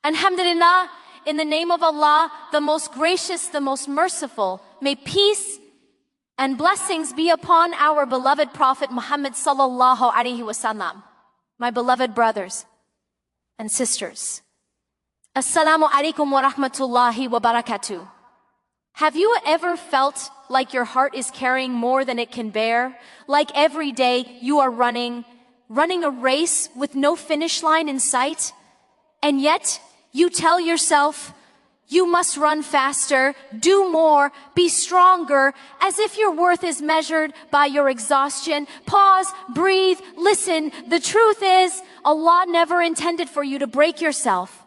Alhamdulillah, in the name of Allah, the most gracious, the most merciful, may peace and blessings be upon our beloved Prophet Muhammad sallallahu alaihi wasallam. My beloved brothers and sisters, Assalamu alaikum wa rahmatullahi wa barakatuh. Have you ever felt like your heart is carrying more than it can bear? Like every day you are running a race with no finish line in sight? And yet you tell yourself, you must run faster, do more, be stronger, as if your worth is measured by your exhaustion. Pause, breathe, listen. The truth is, Allah never intended for you to break yourself.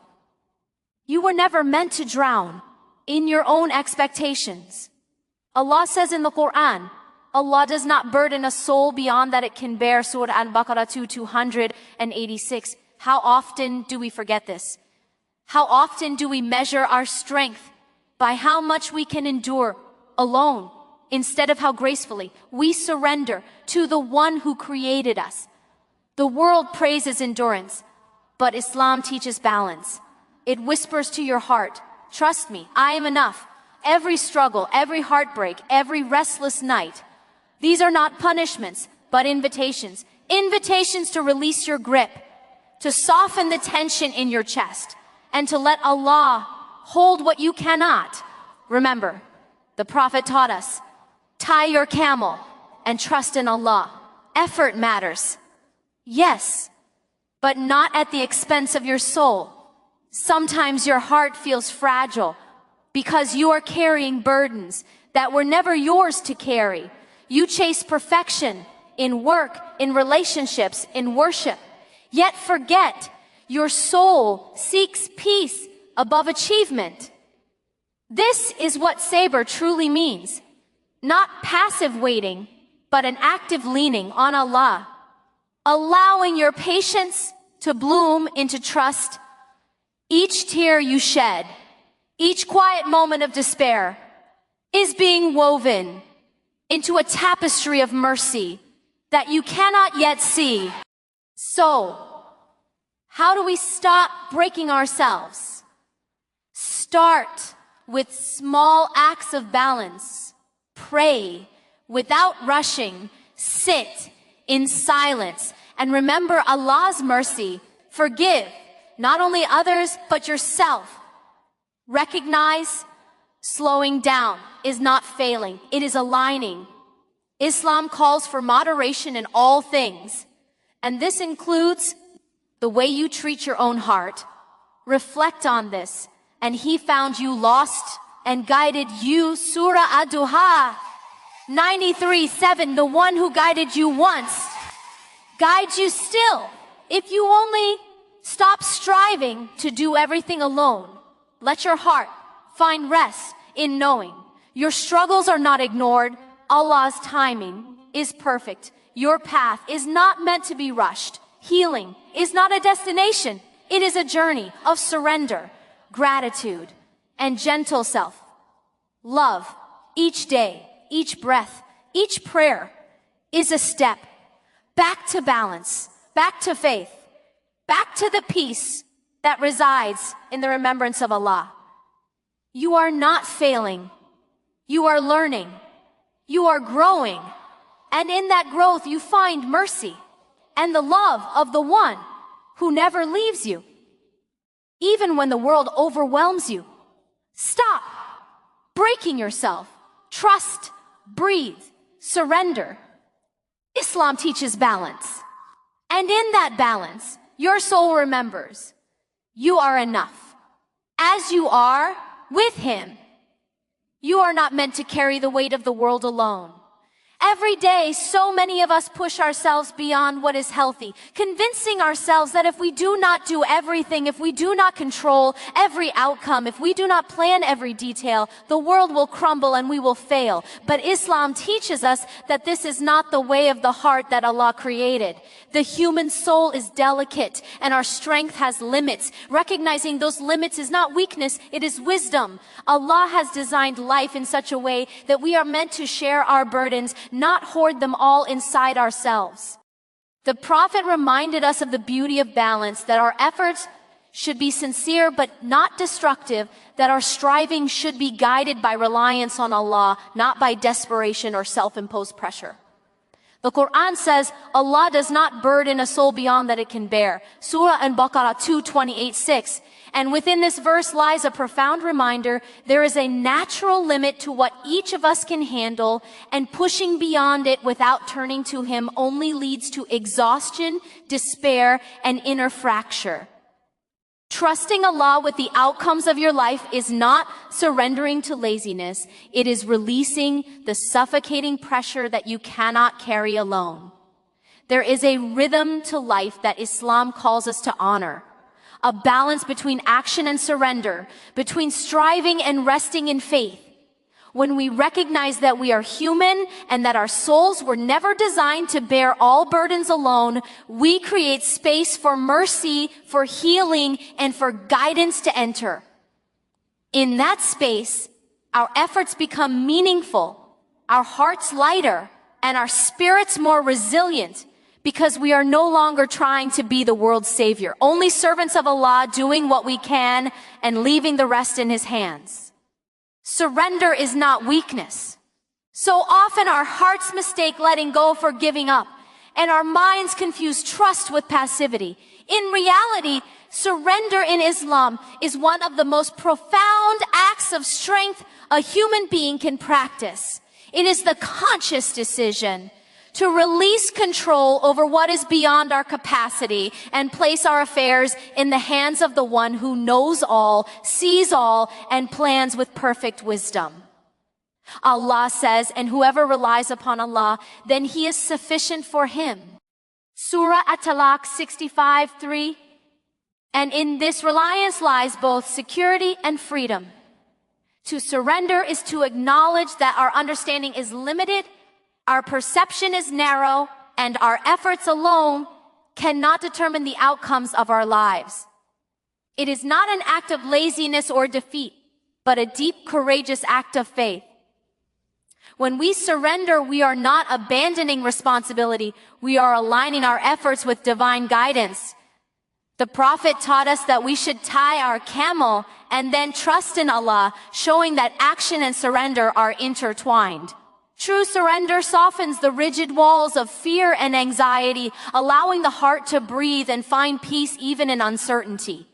You were never meant to drown in your own expectations. Allah says in the Quran, Allah does not burden a soul beyond that it can bear. Surah Al-Baqarah 286. How often do we forget this? How often do we measure our strength by how much we can endure alone, instead of how gracefully we surrender to the one who created us? The world praises endurance, but Islam teaches balance. It whispers to your heart, trust me, I am enough. Every struggle, every heartbreak, every restless night, these are not punishments, but invitations. Invitations to release your grip, to soften the tension in your chest, and to let Allah hold what you cannot. Remember, the Prophet taught us, tie your camel and trust in Allah. Effort matters. Yes, but not at the expense of your soul. Sometimes your heart feels fragile because you are carrying burdens that were never yours to carry. You chase perfection in work, in relationships, in worship, yet forget your soul seeks peace above achievement. This is what Sabr truly means. Not passive waiting, but an active leaning on Allah. Allowing your patience to bloom into trust. Each tear you shed, each quiet moment of despair is being woven into a tapestry of mercy that you cannot yet see. So, how do we stop breaking ourselves? Start with small acts of balance. Pray without rushing. Sit in silence and remember Allah's mercy. Forgive not only others, but yourself. Recognize slowing down is not failing. It is aligning. Islam calls for moderation in all things, and this includes the way you treat your own heart. Reflect on this. And He found you lost and guided you. Surah Ad-Duha 93:7. The one who guided you once guides you still. If you only stop striving to do everything alone, let your heart find rest in knowing your struggles are not ignored. Allah's timing is perfect. Your path is not meant to be rushed. Healing is not a destination. It is a journey of surrender, gratitude, and gentle self-love. Each day, each breath, each prayer is a step back to balance, back to faith, back to the peace that resides in the remembrance of Allah. You are not failing. You are learning. You are growing. And in that growth, you find mercy and the love of the one who never leaves you. Even when the world overwhelms you, stop breaking yourself. Trust, breathe, surrender. Islam teaches balance. And in that balance, your soul remembers you are enough. As you are with Him, you are not meant to carry the weight of the world alone. Every day, so many of us push ourselves beyond what is healthy, convincing ourselves that if we do not do everything, if we do not control every outcome, if we do not plan every detail, the world will crumble and we will fail. But Islam teaches us that this is not the way of the heart that Allah created. The human soul is delicate and our strength has limits. Recognizing those limits is not weakness, it is wisdom. Allah has designed life in such a way that we are meant to share our burdens, not hoard them all inside ourselves. The Prophet reminded us of the beauty of balance, that our efforts should be sincere but not destructive, that our striving should be guided by reliance on Allah, not by desperation or self-imposed pressure. The Quran says, Allah does not burden a soul beyond that it can bear. Surah Al-Baqarah 2:28-6. And within this verse lies a profound reminder, there is a natural limit to what each of us can handle, and pushing beyond it without turning to Him only leads to exhaustion, despair, and inner fracture. Trusting Allah with the outcomes of your life is not surrendering to laziness. It is releasing the suffocating pressure that you cannot carry alone. There is a rhythm to life that Islam calls us to honor. A balance between action and surrender, between striving and resting in faith. When we recognize that we are human and that our souls were never designed to bear all burdens alone, we create space for mercy, for healing, and for guidance to enter. In that space, our efforts become meaningful, our hearts lighter, and our spirits more resilient, because we are no longer trying to be the world's savior, only servants of Allah doing what we can and leaving the rest in His hands. Surrender is not weakness. So often our hearts mistake letting go for giving up, and our minds confuse trust with passivity. In reality, surrender in Islam is one of the most profound acts of strength a human being can practice. It is the conscious decision to release control over what is beyond our capacity and place our affairs in the hands of the one who knows all, sees all, and plans with perfect wisdom. Allah says, and whoever relies upon Allah, then He is sufficient for him. Surah At-Talaq 65:3. And in this reliance lies both security and freedom. To surrender is to acknowledge that our understanding is limited, our perception is narrow, and our efforts alone cannot determine the outcomes of our lives. It is not an act of laziness or defeat, but a deep, courageous act of faith. When we surrender, we are not abandoning responsibility. We are aligning our efforts with divine guidance. The Prophet taught us that we should tie our camel and then trust in Allah, showing that action and surrender are intertwined. True surrender softens the rigid walls of fear and anxiety, allowing the heart to breathe and find peace even in uncertainty.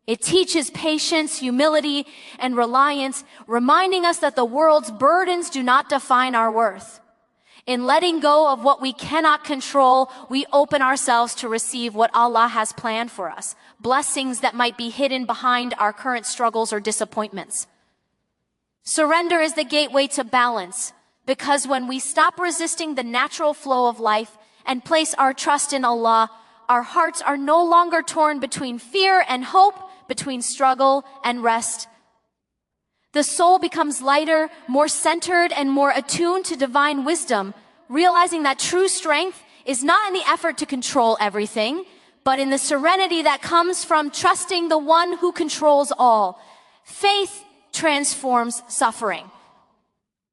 It teaches patience, humility, and reliance, reminding us that the world's burdens do not define our worth. In letting go of what we cannot control, we open ourselves to receive what Allah has planned for us, blessings that might be hidden behind our current struggles or disappointments. Surrender is the gateway to balance, because when we stop resisting the natural flow of life and place our trust in Allah, our hearts are no longer torn between fear and hope, between struggle and rest. The soul becomes lighter, more centered, and more attuned to divine wisdom, realizing that true strength is not in the effort to control everything, but in the serenity that comes from trusting the one who controls all. Faith transforms suffering.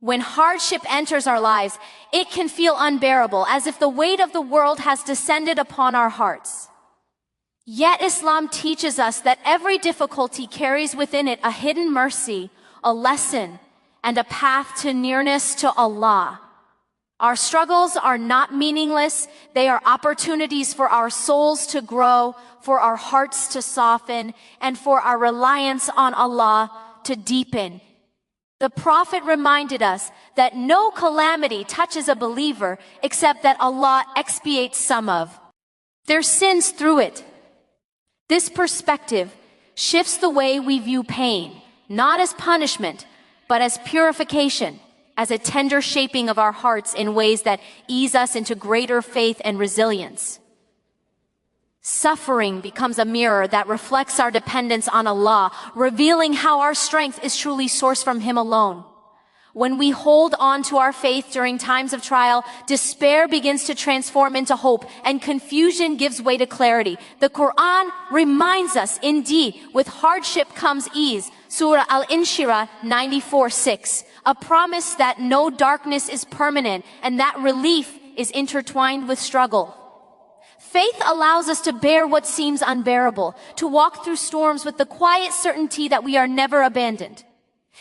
When hardship enters our lives, it can feel unbearable, as if the weight of the world has descended upon our hearts. Yet Islam teaches us that every difficulty carries within it a hidden mercy, a lesson, and a path to nearness to Allah. Our struggles are not meaningless. They are opportunities for our souls to grow, for our hearts to soften, and for our reliance on Allah to deepen. The Prophet reminded us that no calamity touches a believer except that Allah expiates some of their sins through it. This perspective shifts the way we view pain, not as punishment, but as purification, as a tender shaping of our hearts in ways that ease us into greater faith and resilience. Suffering becomes a mirror that reflects our dependence on Allah, revealing how our strength is truly sourced from Him alone. When we hold on to our faith during times of trial, despair begins to transform into hope, and confusion gives way to clarity. The Quran reminds us, indeed, with hardship comes ease. Surah Al-Inshirah 94:6, a promise that no darkness is permanent and that relief is intertwined with struggle. Faith allows us to bear what seems unbearable, to walk through storms with the quiet certainty that we are never abandoned.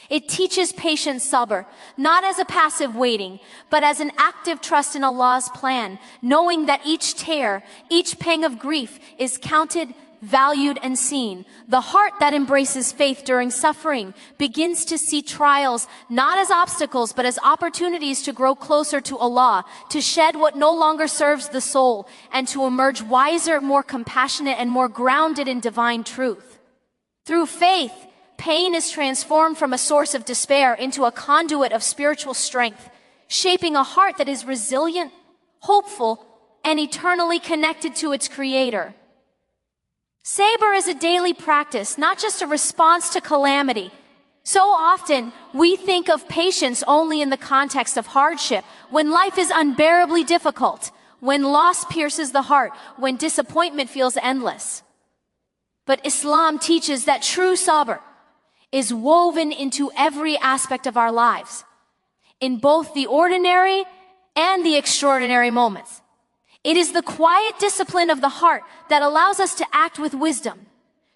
It teaches patience, sabr, not as a passive waiting, but as an active trust in Allah's plan, knowing that each tear, each pang of grief is counted, valued, and seen. The heart that embraces faith during suffering begins to see trials not as obstacles, but as opportunities to grow closer to Allah, to shed what no longer serves the soul, and to emerge wiser, more compassionate, and more grounded in divine truth. Through faith, pain is transformed from a source of despair into a conduit of spiritual strength, shaping a heart that is resilient, hopeful, and eternally connected to its Creator. Sabr is a daily practice, not just a response to calamity. So often, we think of patience only in the context of hardship, when life is unbearably difficult, when loss pierces the heart, when disappointment feels endless. But Islam teaches that true sabr is woven into every aspect of our lives, in both the ordinary and the extraordinary moments. It is the quiet discipline of the heart that allows us to act with wisdom,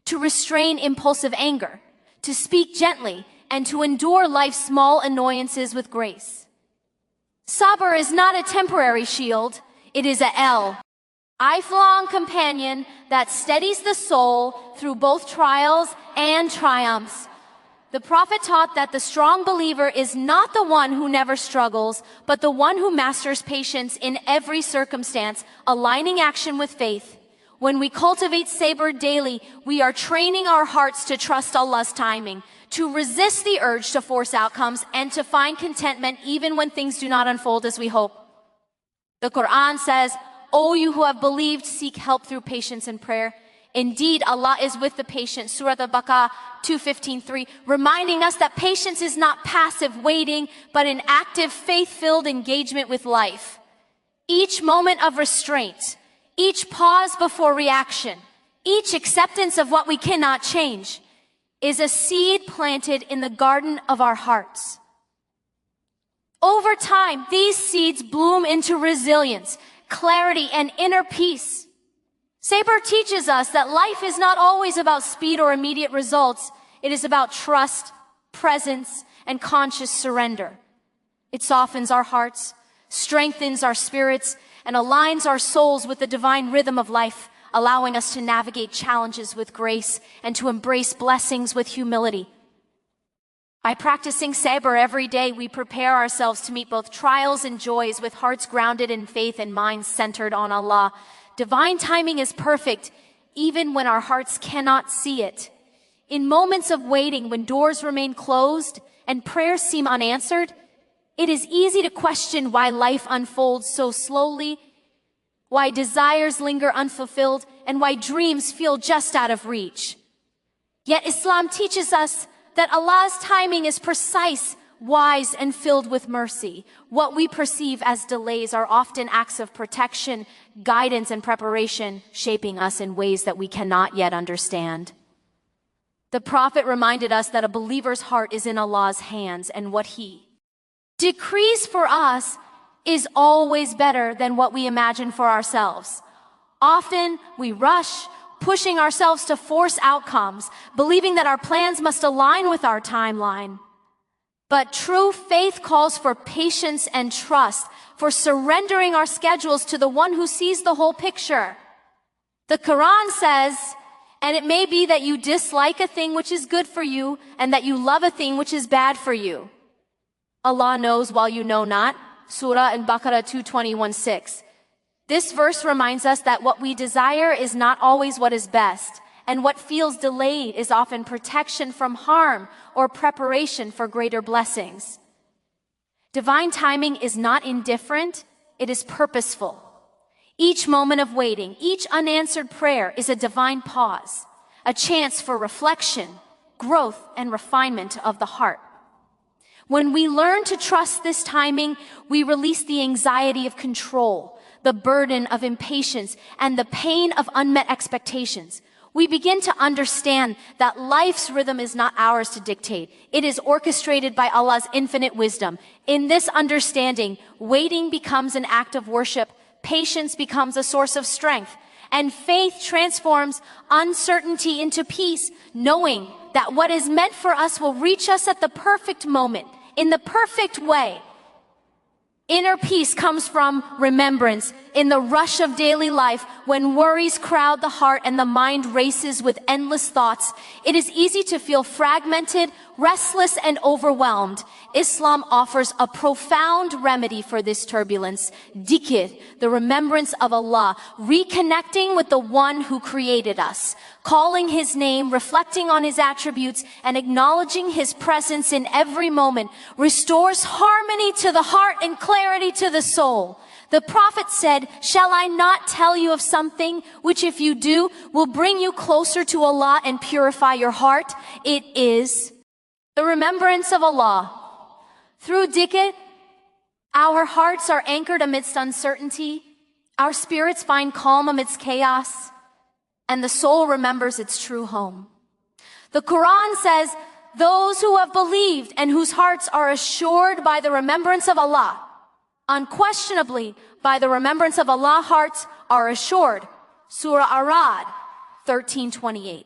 to restrain impulsive anger, to speak gently, and to endure life's small annoyances with grace. Sabr is not a temporary shield, it is a lifelong companion that steadies the soul through both trials and triumphs. The Prophet taught that the strong believer is not the one who never struggles, but the one who masters patience in every circumstance, aligning action with faith. When we cultivate sabr daily, we are training our hearts to trust Allah's timing, to resist the urge to force outcomes, and to find contentment even when things do not unfold as we hope. The Quran says, "O you who have believed, seek help through patience and prayer. Indeed, Allah is with the patient." Surah Al-Baqarah 2:15-3, reminding us that patience is not passive waiting, but an active, faith-filled engagement with life. Each moment of restraint, each pause before reaction, each acceptance of what we cannot change, is a seed planted in the garden of our hearts. Over time, these seeds bloom into resilience, clarity, and inner peace. Sabr teaches us that life is not always about speed or immediate results. It is about trust, presence, and conscious surrender. It softens our hearts, strengthens our spirits, and aligns our souls with the divine rhythm of life, allowing us to navigate challenges with grace and to embrace blessings with humility. By practicing sabr every day, we prepare ourselves to meet both trials and joys with hearts grounded in faith and minds centered on Allah. Divine timing is perfect, even when our hearts cannot see it. In moments of waiting, when doors remain closed and prayers seem unanswered, it is easy to question why life unfolds so slowly, why desires linger unfulfilled, and why dreams feel just out of reach. Yet Islam teaches us that Allah's timing is precise, wise, and filled with mercy. What we perceive as delays are often acts of protection, guidance, and preparation, shaping us in ways that we cannot yet understand. The Prophet reminded us that a believer's heart is in Allah's hands, and what He decrees for us is always better than what we imagine for ourselves. Often we rush, pushing ourselves to force outcomes, believing that our plans must align with our timeline. But true faith calls for patience and trust, for surrendering our schedules to the one who sees the whole picture. The Quran says, "And it may be that you dislike a thing which is good for you, and that you love a thing which is bad for you. Allah knows while you know not." Surah Al-Baqarah 2:21-6. This verse reminds us that what we desire is not always what is best, and what feels delayed is often protection from harm or preparation for greater blessings. Divine timing is not indifferent, it is purposeful. Each moment of waiting, each unanswered prayer is a divine pause, a chance for reflection, growth, and refinement of the heart. When we learn to trust this timing, we release the anxiety of control, the burden of impatience, and the pain of unmet expectations. We begin to understand that life's rhythm is not ours to dictate. It is orchestrated by Allah's infinite wisdom. In this understanding, waiting becomes an act of worship, patience becomes a source of strength, and faith transforms uncertainty into peace, knowing that what is meant for us will reach us at the perfect moment, in the perfect way. Inner peace comes from remembrance. In the rush of daily life, when worries crowd the heart and the mind races with endless thoughts, it is easy to feel fragmented, restless, and overwhelmed. Islam offers a profound remedy for this turbulence. Dhikr, the remembrance of Allah, reconnecting with the one who created us, calling his name, reflecting on his attributes, and acknowledging his presence in every moment, restores harmony to the heart and clarity to the soul. The Prophet said, "Shall I not tell you of something which if you do will bring you closer to Allah and purify your heart?" It is the remembrance of Allah. Through dhikr, our hearts are anchored amidst uncertainty, our spirits find calm amidst chaos, and the soul remembers its true home. The Quran says, "Those who have believed and whose hearts are assured by the remembrance of Allah," unquestionably, by the remembrance of Allah, hearts are assured. Surah Arad 13:28.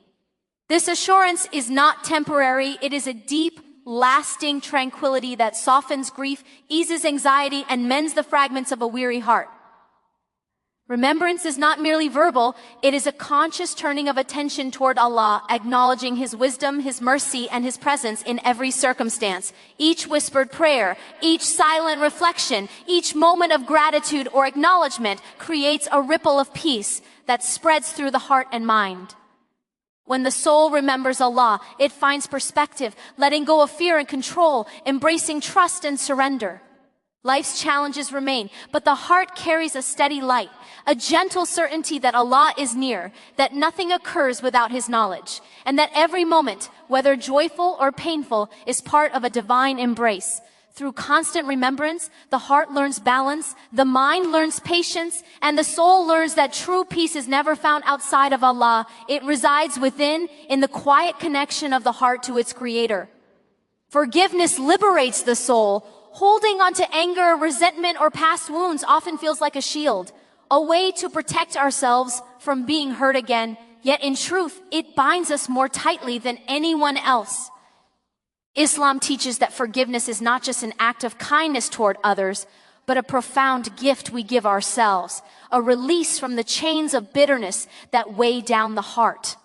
This assurance is not temporary. It is a deep, lasting tranquility that softens grief, eases anxiety, and mends the fragments of a weary heart. Remembrance is not merely verbal. It is a conscious turning of attention toward Allah, acknowledging his wisdom, his mercy, and his presence in every circumstance. Each whispered prayer, each silent reflection, each moment of gratitude or acknowledgement creates a ripple of peace that spreads through the heart and mind. When the soul remembers Allah, it finds perspective, letting go of fear and control, embracing trust and surrender. Life's challenges remain, but the heart carries a steady light, a gentle certainty that Allah is near, that nothing occurs without his knowledge, and that every moment, whether joyful or painful, is part of a divine embrace. Through constant remembrance, the heart learns balance, the mind learns patience, and the soul learns that true peace is never found outside of Allah. It resides within, in the quiet connection of the heart to its Creator. Forgiveness liberates the soul. Holding on to anger, resentment, or past wounds often feels like a shield, a way to protect ourselves from being hurt again. Yet in truth, it binds us more tightly than anyone else. Islam teaches that forgiveness is not just an act of kindness toward others, but a profound gift we give ourselves, a release from the chains of bitterness that weigh down the heart.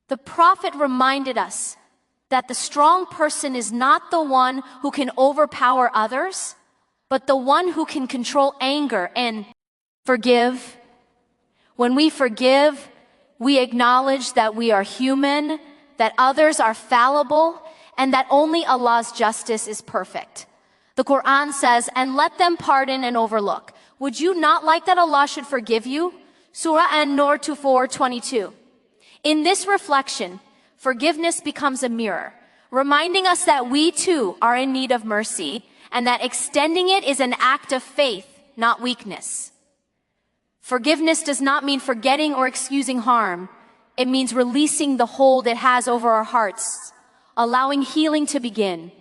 The Prophet reminded us that the strong person is not the one who can overpower others, but the one who can control anger and forgive. When we forgive, we acknowledge that we are human, that others are fallible, and that only Allah's justice is perfect. The Quran says, "And let them pardon and overlook." Would you not like that Allah should forgive you? Surah An-Nur 24:22. In this reflection, forgiveness becomes a mirror, reminding us that we too are in need of mercy, and that extending it is an act of faith, not weakness. Forgiveness does not mean forgetting or excusing harm. It means releasing the hold it has over our hearts, allowing healing to begin.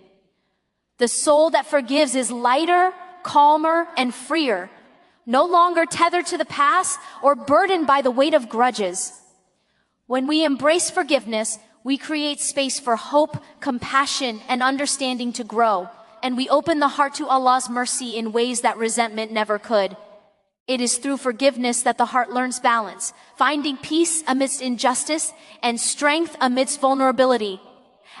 The soul that forgives is lighter, calmer, and freer, no longer tethered to the past or burdened by the weight of grudges. When we embrace forgiveness, we create space for hope, compassion, and understanding to grow, and we open the heart to Allah's mercy in ways that resentment never could. It is through forgiveness that the heart learns balance, finding peace amidst injustice and strength amidst vulnerability.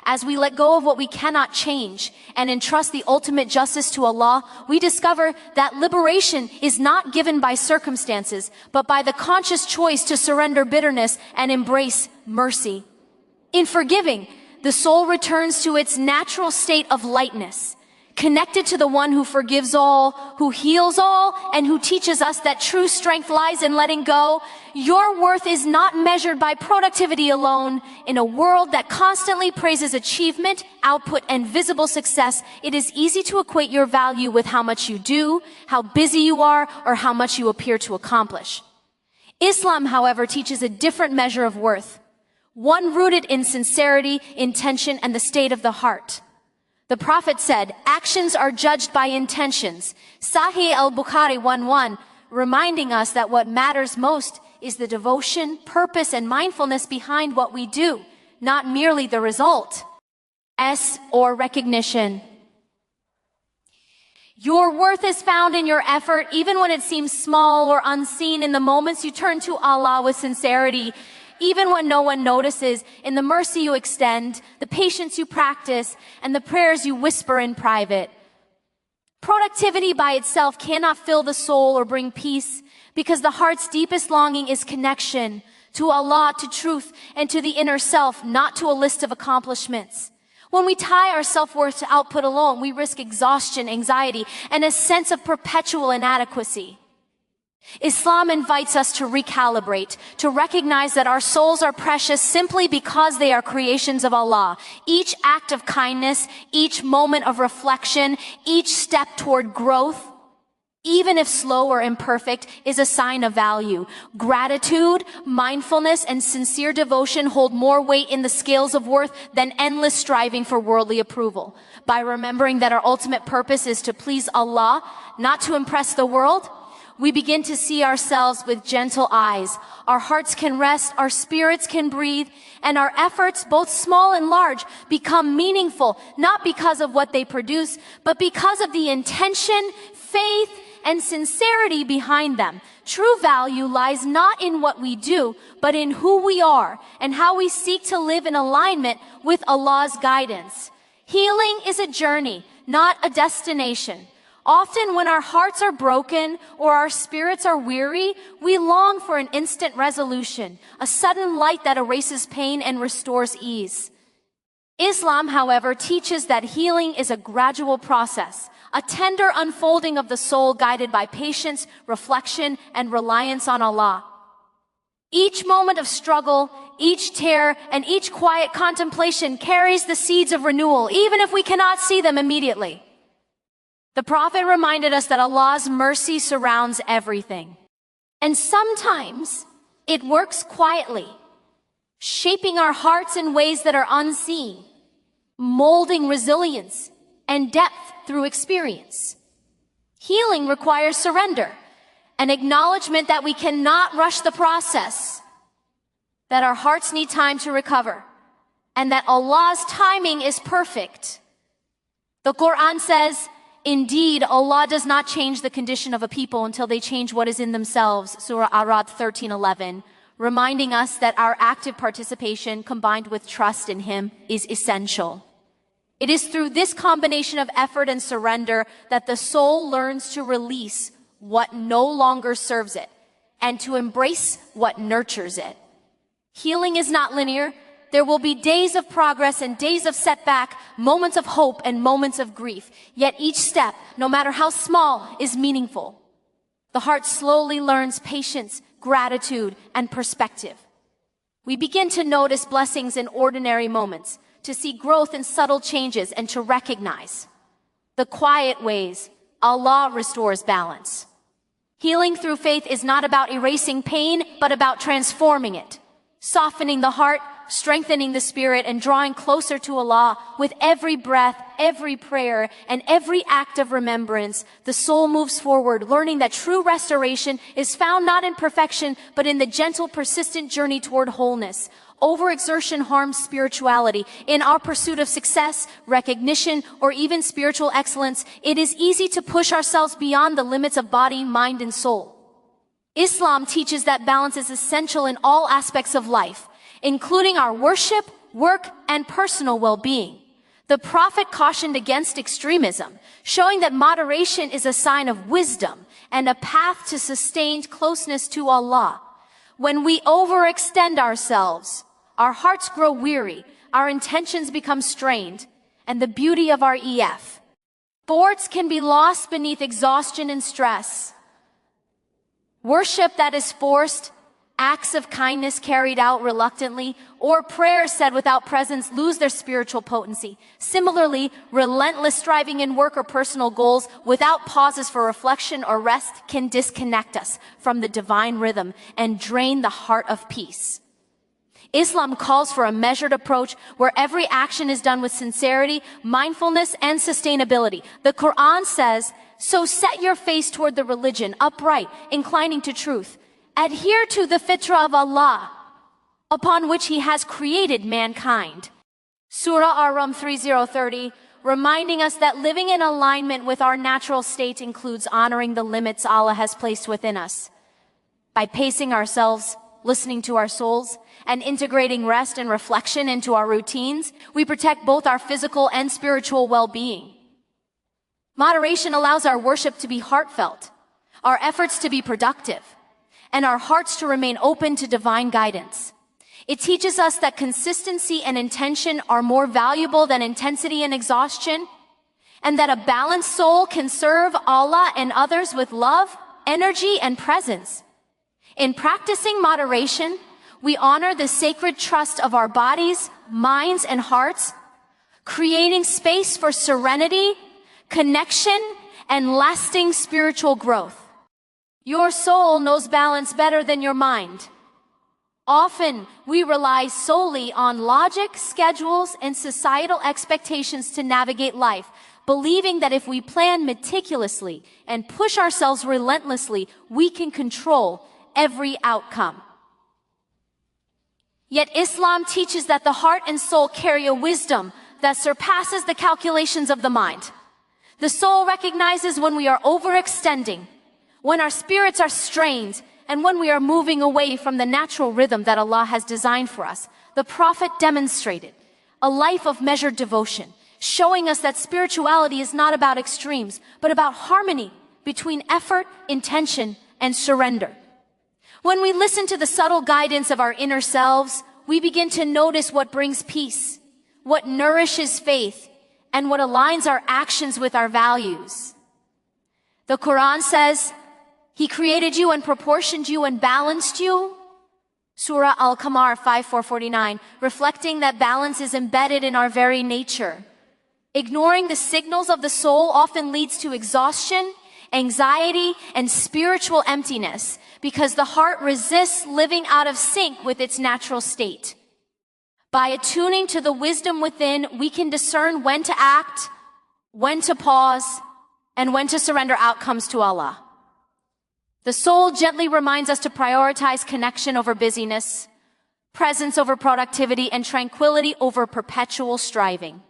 As we let go of what we cannot change and entrust the ultimate justice to Allah, we discover that liberation is not given by circumstances, but by the conscious choice to surrender bitterness and embrace mercy. In forgiving, the soul returns to its natural state of lightness, connected to the one who forgives all, who heals all, and who teaches us that true strength lies in letting go. Your worth is not measured by productivity alone. In a world that constantly praises achievement, output, and visible success, it is easy to equate your value with how much you do, how busy you are, or how much you appear to accomplish. Islam, however, teaches a different measure of worth, one rooted in sincerity, intention, and the state of the heart. The Prophet said, actions are judged by intentions. Sahih al-Bukhari 1:1. reminding us that what matters most is the devotion, purpose, and mindfulness behind what we do, not merely the result. S, or recognition. Your worth is found in your effort, even when it seems small or unseen, in the moments you turn to Allah with sincerity, even when no one notices, in the mercy you extend, the patience you practice, and the prayers you whisper in private. Productivity by itself cannot fill the soul or bring peace, because the heart's deepest longing is connection to Allah, to truth, and to the inner self, not to a list of accomplishments. When we tie our self-worth to output alone, we risk exhaustion, anxiety, and a sense of perpetual inadequacy. Islam invites us to recalibrate, to recognize that our souls are precious simply because they are creations of Allah. Each act of kindness, each moment of reflection, each step toward growth, even if slow or imperfect, is a sign of value. Gratitude, mindfulness, and sincere devotion hold more weight in the scales of worth than endless striving for worldly approval. By remembering that our ultimate purpose is to please Allah, not to impress the world, we begin to see ourselves with gentle eyes. Our hearts can rest, our spirits can breathe, and our efforts, both small and large, become meaningful, not because of what they produce, but because of the intention, faith, and sincerity behind them. True value lies not in what we do, but in who we are and how we seek to live in alignment with Allah's guidance. Healing is a journey, not a destination. Often when our hearts are broken or our spirits are weary, we long for an instant resolution, a sudden light that erases pain and restores ease. Islam, however, teaches that healing is a gradual process, a tender unfolding of the soul guided by patience, reflection, and reliance on Allah. Each moment of struggle, each tear, and each quiet contemplation carries the seeds of renewal, even if we cannot see them immediately. The Prophet reminded us that Allah's mercy surrounds everything. And sometimes it works quietly, shaping our hearts in ways that are unseen, molding resilience and depth through experience. Healing requires surrender, an acknowledgement that we cannot rush the process, that our hearts need time to recover, and that Allah's timing is perfect. The Quran says, "Indeed, Allah does not change the condition of a people until they change what is in themselves," Surah Arad 13:11, reminding us that our active participation combined with trust in Him is essential. It is through this combination of effort and surrender that the soul learns to release what no longer serves it and to embrace what nurtures it. Healing is not linear. There will be days of progress and days of setback, moments of hope and moments of grief. Yet each step, no matter how small, is meaningful. The heart slowly learns patience, gratitude, and perspective. We begin to notice blessings in ordinary moments, to see growth in subtle changes, and to recognize the quiet ways Allah restores balance. Healing through faith is not about erasing pain, but about transforming it, softening the heart, strengthening the spirit, and drawing closer to Allah. With every breath, every prayer, and every act of remembrance, the soul moves forward, learning that true restoration is found not in perfection, but in the gentle, persistent journey toward wholeness. Overexertion harms spirituality. In our pursuit of success, recognition, or even spiritual excellence, it is easy to push ourselves beyond the limits of body, mind, and soul. Islam teaches that balance is essential in all aspects of life, including our worship, work, and personal well-being. The Prophet cautioned against extremism, showing that moderation is a sign of wisdom and a path to sustained closeness to Allah. When we overextend ourselves, our hearts grow weary, our intentions become strained, and the beauty of our efforts can be lost beneath exhaustion and stress. Worship that is forced, acts of kindness carried out reluctantly, or prayers said without presence lose their spiritual potency. Similarly, relentless striving in work or personal goals without pauses for reflection or rest can disconnect us from the divine rhythm and drain the heart of peace. Islam calls for a measured approach where every action is done with sincerity, mindfulness, and sustainability. The Quran says, So set your face toward the religion, upright, inclining to truth. Adhere to the fitrah of Allah, upon which He has created mankind. Surah Ar-Rum 30:30, reminding us that living in alignment with our natural state includes honoring the limits Allah has placed within us. By pacing ourselves, listening to our souls, and integrating rest and reflection into our routines, we protect both our physical and spiritual well-being. Moderation allows our worship to be heartfelt, our efforts to be productive, and our hearts to remain open to divine guidance. It teaches us that consistency and intention are more valuable than intensity and exhaustion, and that a balanced soul can serve Allah and others with love, energy, and presence. In practicing moderation, we honor the sacred trust of our bodies, minds, and hearts, creating space for serenity, connection, and lasting spiritual growth. Your soul knows balance better than your mind. Often, we rely solely on logic, schedules, and societal expectations to navigate life, believing that if we plan meticulously and push ourselves relentlessly, we can control every outcome. Yet Islam teaches that the heart and soul carry a wisdom that surpasses the calculations of the mind. The soul recognizes when we are overextending, when our spirits are strained, and when we are moving away from the natural rhythm that Allah has designed for us. The Prophet demonstrated a life of measured devotion, showing us that spirituality is not about extremes, but about harmony between effort, intention, and surrender. When we listen to the subtle guidance of our inner selves, we begin to notice what brings peace, what nourishes faith, and what aligns our actions with our values. The Quran says, He created you and proportioned you and balanced you. Surah Al-Qamar 5:449, reflecting that balance is embedded in our very nature. Ignoring the signals of the soul often leads to exhaustion, anxiety, and spiritual emptiness, because the heart resists living out of sync with its natural state. By attuning to the wisdom within, we can discern when to act, when to pause, and when to surrender outcomes to Allah. The soul gently reminds us to prioritize connection over busyness, presence over productivity, and tranquility over perpetual striving.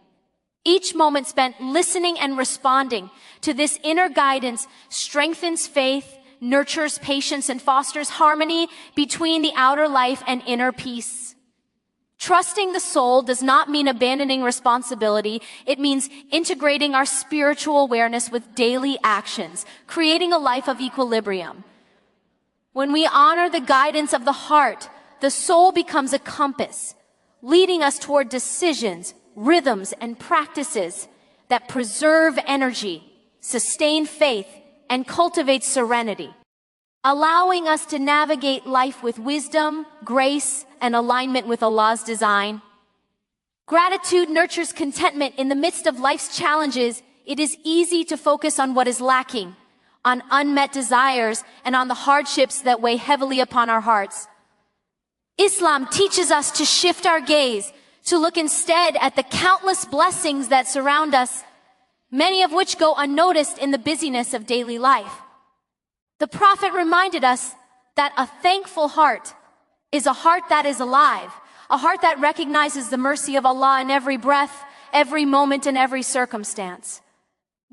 Each moment spent listening and responding to this inner guidance strengthens faith, nurtures patience, and fosters harmony between the outer life and inner peace. Trusting the soul does not mean abandoning responsibility. It means integrating our spiritual awareness with daily actions, creating a life of equilibrium. When we honor the guidance of the heart, the soul becomes a compass, leading us toward decisions, rhythms, and practices that preserve energy, sustain faith, and cultivate serenity, allowing us to navigate life with wisdom, grace, and alignment with Allah's design. Gratitude nurtures contentment in the midst of life's challenges. It is easy to focus on what is lacking, on unmet desires, and on the hardships that weigh heavily upon our hearts. Islam teaches us to shift our gaze, to look instead at the countless blessings that surround us, many of which go unnoticed in the busyness of daily life. The Prophet reminded us that a thankful heart is a heart that is alive, a heart that recognizes the mercy of Allah in every breath, every moment, and every circumstance.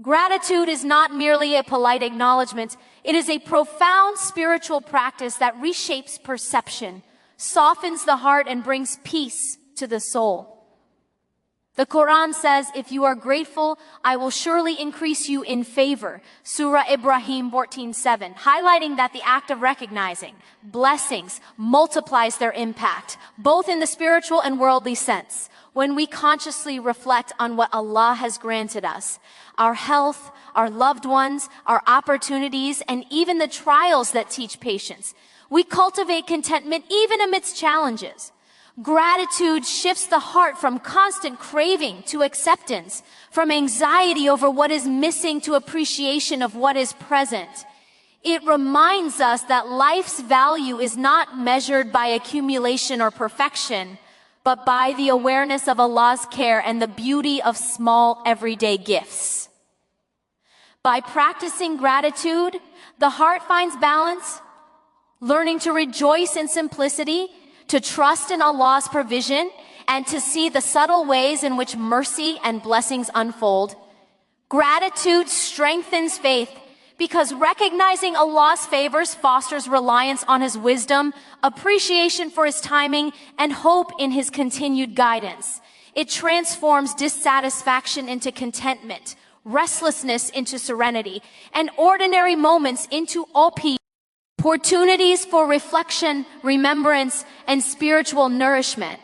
Gratitude is not merely a polite acknowledgement. It is a profound spiritual practice that reshapes perception, softens the heart, and brings peace to the soul. The Quran says, if you are grateful, I will surely increase you in favor. Surah Ibrahim 14:7, highlighting that the act of recognizing blessings multiplies their impact, both in the spiritual and worldly sense. When we consciously reflect on what Allah has granted us, our health, our loved ones, our opportunities, and even the trials that teach patience, we cultivate contentment even amidst challenges. Gratitude shifts the heart from constant craving to acceptance, from anxiety over what is missing to appreciation of what is present. It reminds us that life's value is not measured by accumulation or perfection, but by the awareness of Allah's care and the beauty of small everyday gifts. By practicing gratitude, the heart finds balance, learning to rejoice in simplicity, to trust in Allah's provision, and to see the subtle ways in which mercy and blessings unfold. Gratitude strengthens faith because recognizing Allah's favors fosters reliance on His wisdom, appreciation for His timing, and hope in His continued guidance. It transforms dissatisfaction into contentment, restlessness into serenity, and ordinary moments into all peace. Opportunities for reflection, remembrance, and spiritual nourishment.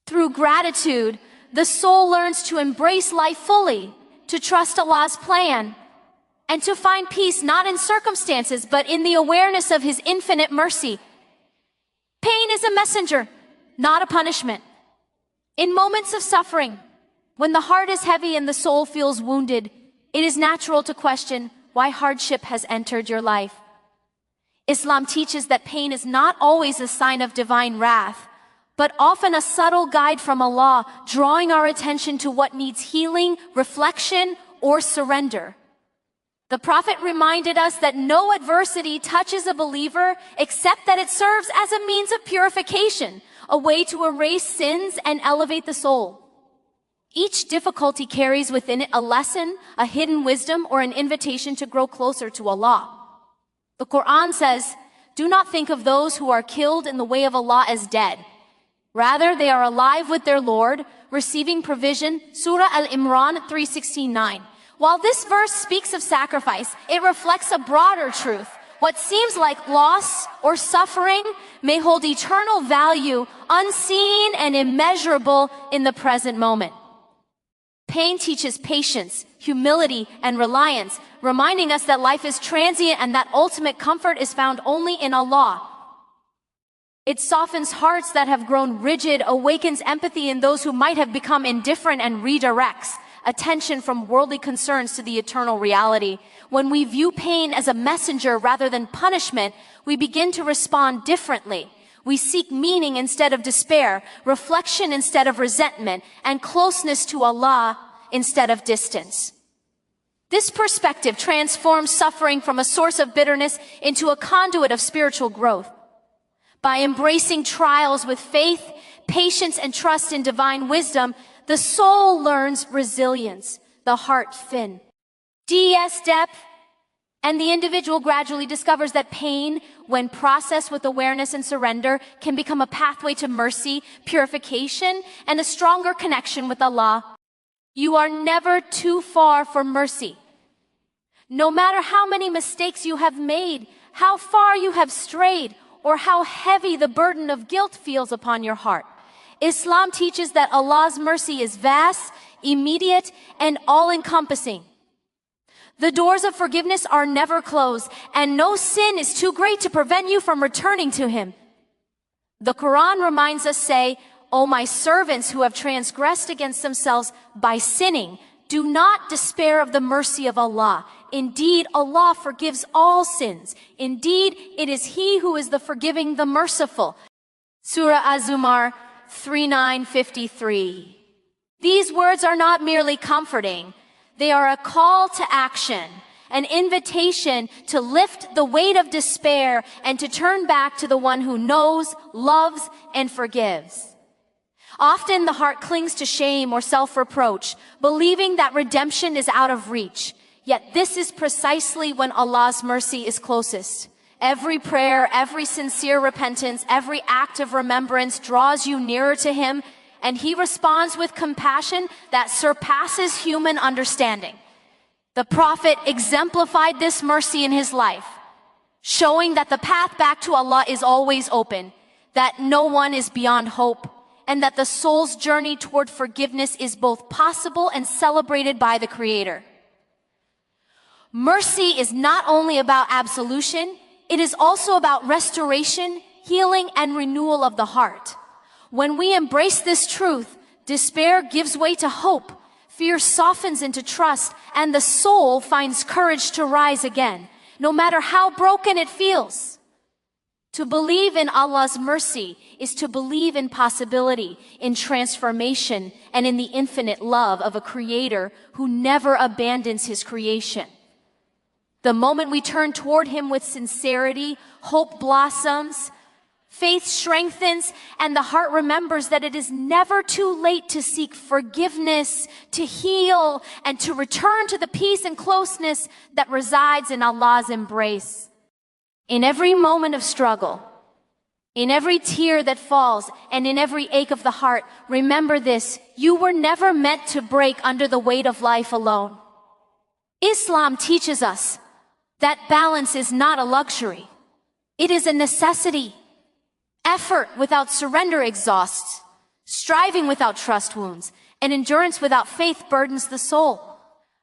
Through gratitude, the soul learns to embrace life fully, to trust Allah's plan, and to find peace not in circumstances, but in the awareness of His infinite mercy. Pain is a messenger, not a punishment. In moments of suffering, when the heart is heavy and the soul feels wounded, it is natural to question why hardship has entered your life. Islam teaches that pain is not always a sign of divine wrath, but often a subtle guide from Allah, drawing our attention to what needs healing, reflection, or surrender. The Prophet reminded us that no adversity touches a believer except that it serves as a means of purification, a way to erase sins and elevate the soul. Each difficulty carries within it a lesson, a hidden wisdom, or an invitation to grow closer to Allah. The Quran says, "Do not think of those who are killed in the way of Allah as dead. Rather, they are alive with their Lord, receiving provision." Surah Al-Imran 3:16-9. While this verse speaks of sacrifice, it reflects a broader truth. What seems like loss or suffering may hold eternal value, unseen and immeasurable in the present moment. Pain teaches patience, humility, and reliance, reminding us that life is transient and that ultimate comfort is found only in Allah. It softens hearts that have grown rigid, awakens empathy in those who might have become indifferent, and redirects attention from worldly concerns to the eternal reality. When we view pain as a messenger rather than punishment, we begin to respond differently. We seek meaning instead of despair, reflection instead of resentment, and closeness to Allah instead of distance. This perspective transforms suffering from a source of bitterness into a conduit of spiritual growth. By embracing trials with faith, patience, and trust in divine wisdom, the soul learns resilience, the heart fin, depth, and the individual gradually discovers that pain, when processed with awareness and surrender, can become a pathway to mercy, purification, and a stronger connection with Allah. You are never too far for mercy. No matter how many mistakes you have made, how far you have strayed, or how heavy the burden of guilt feels upon your heart, Islam teaches that Allah's mercy is vast, immediate, and all-encompassing. The doors of forgiveness are never closed, and no sin is too great to prevent you from returning to Him. The Quran reminds us, say, "O my servants who have transgressed against themselves by sinning, do not despair of the mercy of Allah. Indeed, Allah forgives all sins. Indeed, it is He who is the forgiving, the merciful." Surah Az-Zumar 39:53. These words are not merely comforting. They are a call to action, an invitation to lift the weight of despair and to turn back to the one who knows, loves, and forgives. Often the heart clings to shame or self-reproach, believing that redemption is out of reach. Yet this is precisely when Allah's mercy is closest. Every prayer, every sincere repentance, every act of remembrance draws you nearer to Him, and He responds with compassion that surpasses human understanding. The Prophet exemplified this mercy in his life, showing that the path back to Allah is always open, that no one is beyond hope, and that the soul's journey toward forgiveness is both possible and celebrated by the Creator. Mercy is not only about absolution, it is also about restoration, healing, and renewal of the heart. When we embrace this truth, despair gives way to hope, fear softens into trust, and the soul finds courage to rise again, no matter how broken it feels. To believe in Allah's mercy is to believe in possibility, in transformation, and in the infinite love of a creator who never abandons his creation. The moment we turn toward him with sincerity, hope blossoms, faith strengthens, and the heart remembers that it is never too late to seek forgiveness, to heal, and to return to the peace and closeness that resides in Allah's embrace. In every moment of struggle, in every tear that falls, and in every ache of the heart, remember this: you were never meant to break under the weight of life alone. Islam teaches us that balance is not a luxury. It is a necessity. Effort without surrender exhausts. Striving without trust wounds. And endurance without faith burdens the soul.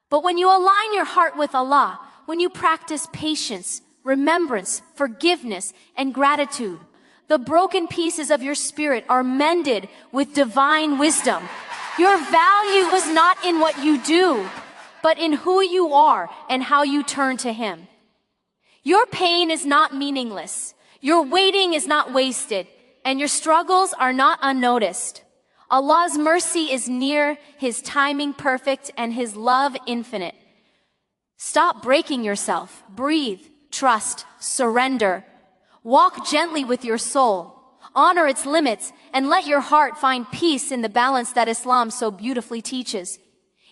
But when you align your heart with Allah, when you practice patience, remembrance, forgiveness, and gratitude, the broken pieces of your spirit are mended with divine wisdom. Your value is not in what you do, but in who you are and how you turn to Him. Your pain is not meaningless. Your waiting is not wasted, and your struggles are not unnoticed. Allah's mercy is near, His timing perfect, and His love infinite. Stop breaking yourself. Breathe, trust, surrender. Walk gently with your soul. Honor its limits, and let your heart find peace in the balance that Islam so beautifully teaches.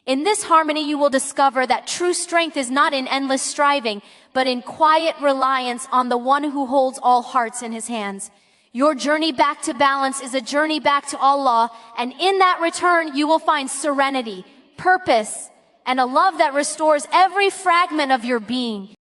In this harmony, you will discover that true strength is not in endless striving, but in quiet reliance on the one who holds all hearts in His hands. Your journey back to balance is a journey back to Allah, and in that return, you will find serenity, purpose, and a love that restores every fragment of your being.